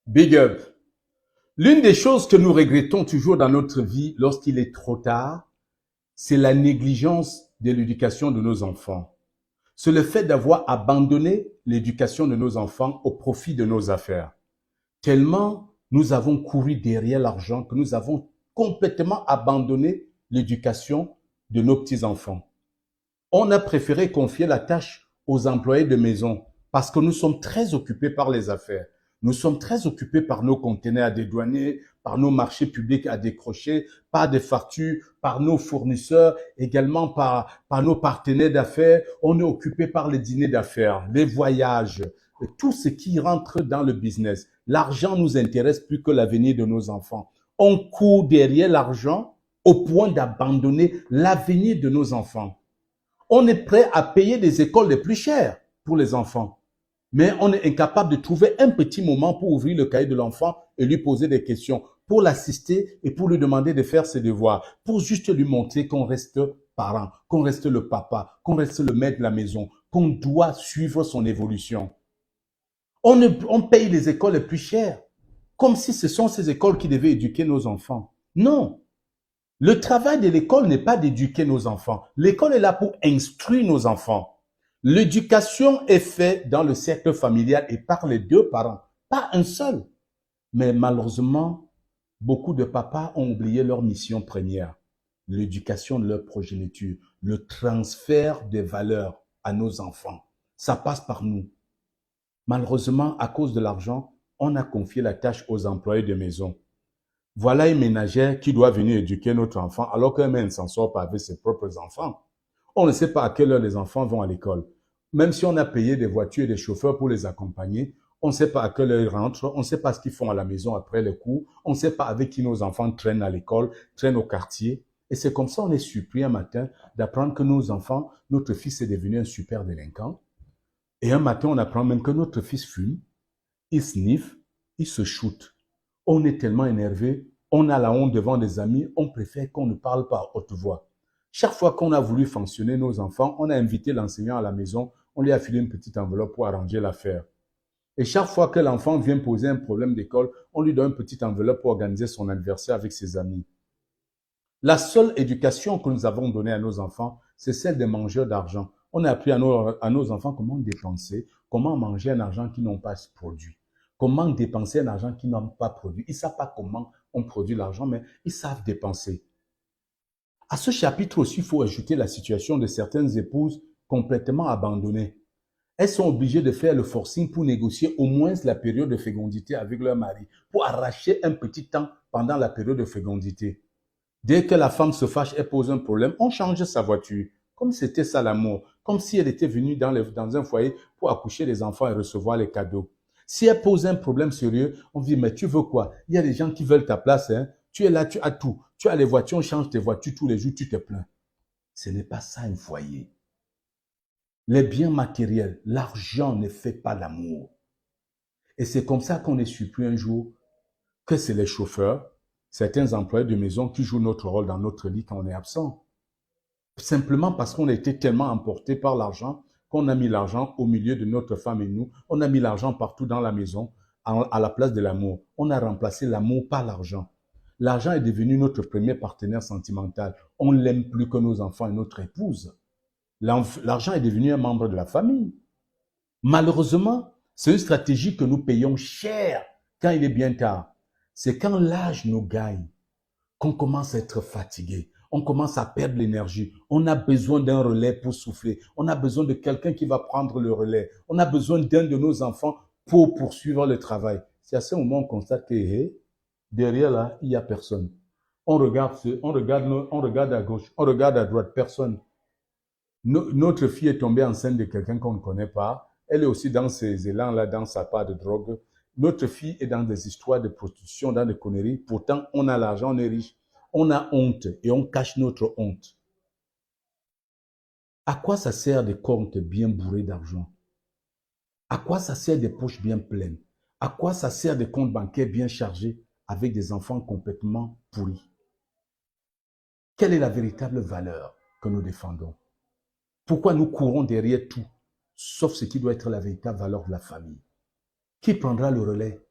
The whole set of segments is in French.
Big up. L'une des choses que nous regrettons toujours dans notre vie lorsqu'il est trop tard, c'est la négligence de l'éducation de nos enfants. C'est le fait d'avoir abandonné l'éducation de nos enfants au profit de nos affaires. Tellement nous avons couru derrière l'argent que nous avons complètement abandonné l'éducation de nos petits-enfants. On a préféré confier la tâche aux employés de maison parce que nous sommes très occupés par les affaires. Nous sommes très occupés par nos conteneurs à dédouaner, par nos marchés publics à décrocher, par des factures, par nos fournisseurs, également par nos partenaires d'affaires. On est occupé par les dîners d'affaires, les voyages, tout ce qui rentre dans le business. L'argent nous intéresse plus que l'avenir de nos enfants. On court derrière l'argent au point d'abandonner l'avenir de nos enfants. On est prêt à payer des écoles les plus chères pour les enfants. Mais on est incapable de trouver un petit moment pour ouvrir le cahier de l'enfant et lui poser des questions, pour l'assister et pour lui demander de faire ses devoirs, pour juste lui montrer qu'on reste parent, qu'on reste le papa, qu'on reste le maître de la maison, qu'on doit suivre son évolution. On paye les écoles les plus chères, comme si ce sont ces écoles qui devaient éduquer nos enfants. Non. Le travail de l'école n'est pas d'éduquer nos enfants. L'école est là pour instruire nos enfants. L'éducation est faite dans le cercle familial et par les deux parents, pas un seul. Mais malheureusement, beaucoup de papas ont oublié leur mission première, l'éducation de leur progéniture, le transfert des valeurs à nos enfants. Ça passe par nous. Malheureusement, à cause de l'argent, on a confié la tâche aux employés de maison. Voilà une ménagère qui doit venir éduquer notre enfant alors qu'elle-même ne s'en sort pas avec ses propres enfants. On ne sait pas à quelle heure les enfants vont à l'école. Même si on a payé des voitures et des chauffeurs pour les accompagner, on ne sait pas à quelle heure ils rentrent, on ne sait pas ce qu'ils font à la maison après les cours, on ne sait pas avec qui nos enfants traînent à l'école, traînent au quartier. Et c'est comme ça on est surpris un matin d'apprendre que nos enfants, notre fils est devenu un super délinquant. Et un matin, on apprend même que notre fils fume, il sniffe, il se shoot. On est tellement énervé, on a la honte devant des amis, on préfère qu'on ne parle pas à haute voix. Chaque fois qu'on a voulu fonctionner nos enfants, on a invité l'enseignant à la maison, on lui a filé une petite enveloppe pour arranger l'affaire. Et chaque fois que l'enfant vient poser un problème d'école, on lui donne une petite enveloppe pour organiser son anniversaire avec ses amis. La seule éducation que nous avons donnée à nos enfants, c'est celle des mangeurs d'argent. On a appris à nos enfants comment dépenser, comment manger un argent qu'ils n'ont pas produit, comment dépenser un argent qu'ils n'ont pas produit. Ils ne savent pas comment on produit l'argent, mais ils savent dépenser. À ce chapitre aussi, il faut ajouter la situation de certaines épouses complètement abandonnées. Elles sont obligées de faire le forcing pour négocier au moins la période de fécondité avec leur mari, pour arracher un petit temps pendant la période de fécondité. Dès que la femme se fâche, elle pose un problème, on change sa voiture. Comme c'était ça l'amour, comme si elle était venue dans un foyer pour accoucher les enfants et recevoir les cadeaux. Si elle pose un problème sérieux, on dit, mais tu veux quoi? Il y a des gens qui veulent ta place, hein? Tu es là, tu as tout. Tu as les voitures, on change tes voitures tous les jours, tu te plains. Ce n'est pas ça un foyer. Les biens matériels, l'argent ne fait pas l'amour. Et c'est comme ça qu'on est surpris un jour que c'est les chauffeurs, certains employés de maison qui jouent notre rôle dans notre vie quand on est absent. Simplement parce qu'on a été tellement emporté par l'argent qu'on a mis l'argent au milieu de notre femme et nous. On a mis l'argent partout dans la maison à la place de l'amour. On a remplacé l'amour par l'argent. L'argent est devenu notre premier partenaire sentimental. On l'aime plus que nos enfants et notre épouse. L'argent est devenu un membre de la famille. Malheureusement, c'est une stratégie que nous payons cher quand il est bien tard. C'est quand l'âge nous gagne qu'on commence à être fatigué. On commence à perdre l'énergie. On a besoin d'un relais pour souffler. On a besoin de quelqu'un qui va prendre le relais. On a besoin d'un de nos enfants pour poursuivre le travail. C'est à ce moment qu'on constate que derrière là, il n'y a personne. On regarde à gauche, on regarde à droite, personne. Notre fille est tombée enceinte de quelqu'un qu'on ne connaît pas. Elle est aussi dans ces élans-là, dans sa part de drogue. Notre fille est dans des histoires de prostitution, dans des conneries. Pourtant, on a l'argent, on est riche. On a honte et on cache notre honte. À quoi ça sert des comptes bien bourrés d'argent? À quoi ça sert des poches bien pleines? À quoi ça sert des comptes bancaires bien chargés avec des enfants complètement pourris? Quelle est la véritable valeur que nous défendons? Pourquoi nous courons derrière tout, sauf ce qui doit être la véritable valeur de la famille? Qui prendra le relais?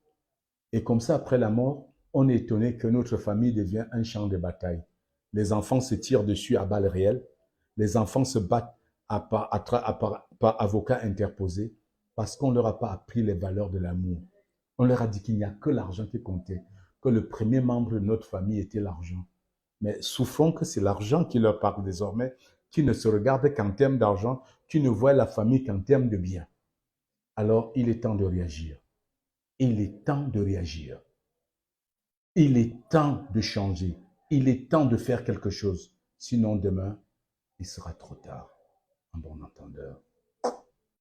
Et comme ça, après la mort, on est étonné que notre famille devient un champ de bataille. Les enfants se tirent dessus à balles réelles. Les enfants se battent par avocat interposé parce qu'on ne leur a pas appris les valeurs de l'amour. On leur a dit qu'il n'y a que l'argent qui comptait, que le premier membre de notre famille était l'argent. Mais souffrons que c'est l'argent qui leur parle désormais, qui ne se regarde qu'en termes d'argent, qui ne voit la famille qu'en termes de biens. Alors, il est temps de réagir. Il est temps de réagir. Il est temps de changer. Il est temps de faire quelque chose. Sinon, demain, il sera trop tard. En bon entendeur.